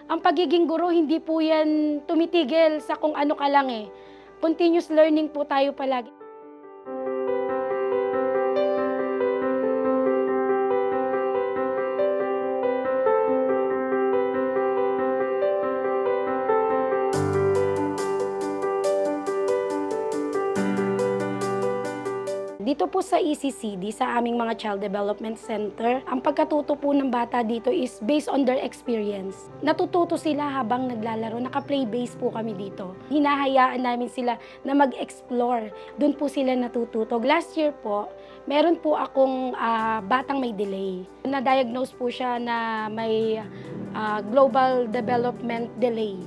Ang pagiging guro, hindi po yan tumitigil sa kung ano ka lang eh. Continuous learning po tayo palagi. Dito po sa ECCD, sa aming mga Child Development Center, ang pagkatuto po ng bata dito is based on their experience. Natututo sila habang naglalaro, naka-play base po kami dito. Hinahayaan namin sila na mag-explore. Doon po sila natututo. Last year po, meron po akong batang may delay. Na-diagnose po siya na may global development delay.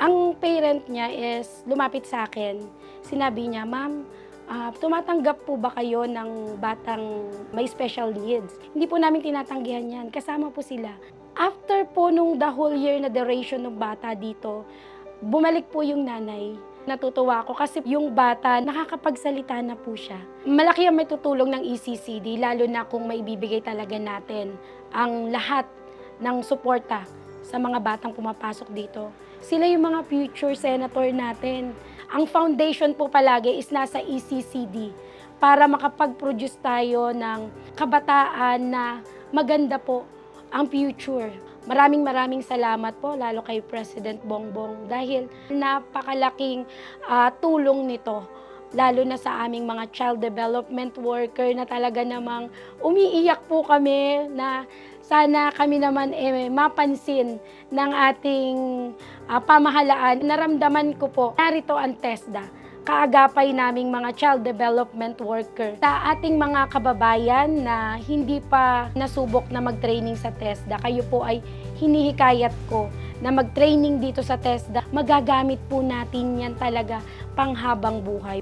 Ang parent niya is lumapit sa akin. Sinabi niya, "Ma'am, tumatanggap po ba kayo ng batang may special needs?" Hindi po namin tinatanggihan yan. Kasama po sila. After po nung the whole year na duration ng bata dito, bumalik po yung nanay. Natutuwa ako kasi yung bata, nakakapagsalita na po siya. Malaki ang may tutulong ng ECCD, lalo na kung maibibigay talaga natin ang lahat ng suporta sa mga batang pumapasok dito. Sila yung mga future senator natin. Ang foundation po palagi is nasa ECCD para makapag-produce tayo ng kabataan na maganda po ang future. Maraming salamat po, lalo kay President Bongbong, dahil napakalaking tulong nito, lalo na sa aming mga child development worker na talaga namang umiiyak po kami na sana kami naman mapansin ng ating pamahalaan. Naramdaman ko po, narito ang TESDA, kaagapay naming mga child development worker. Sa ating mga kababayan na hindi pa nasubok na mag-training sa TESDA, kayo po ay hinihikayat ko na mag-training dito sa TESDA. Magagamit po natin yan talaga panghabang buhay.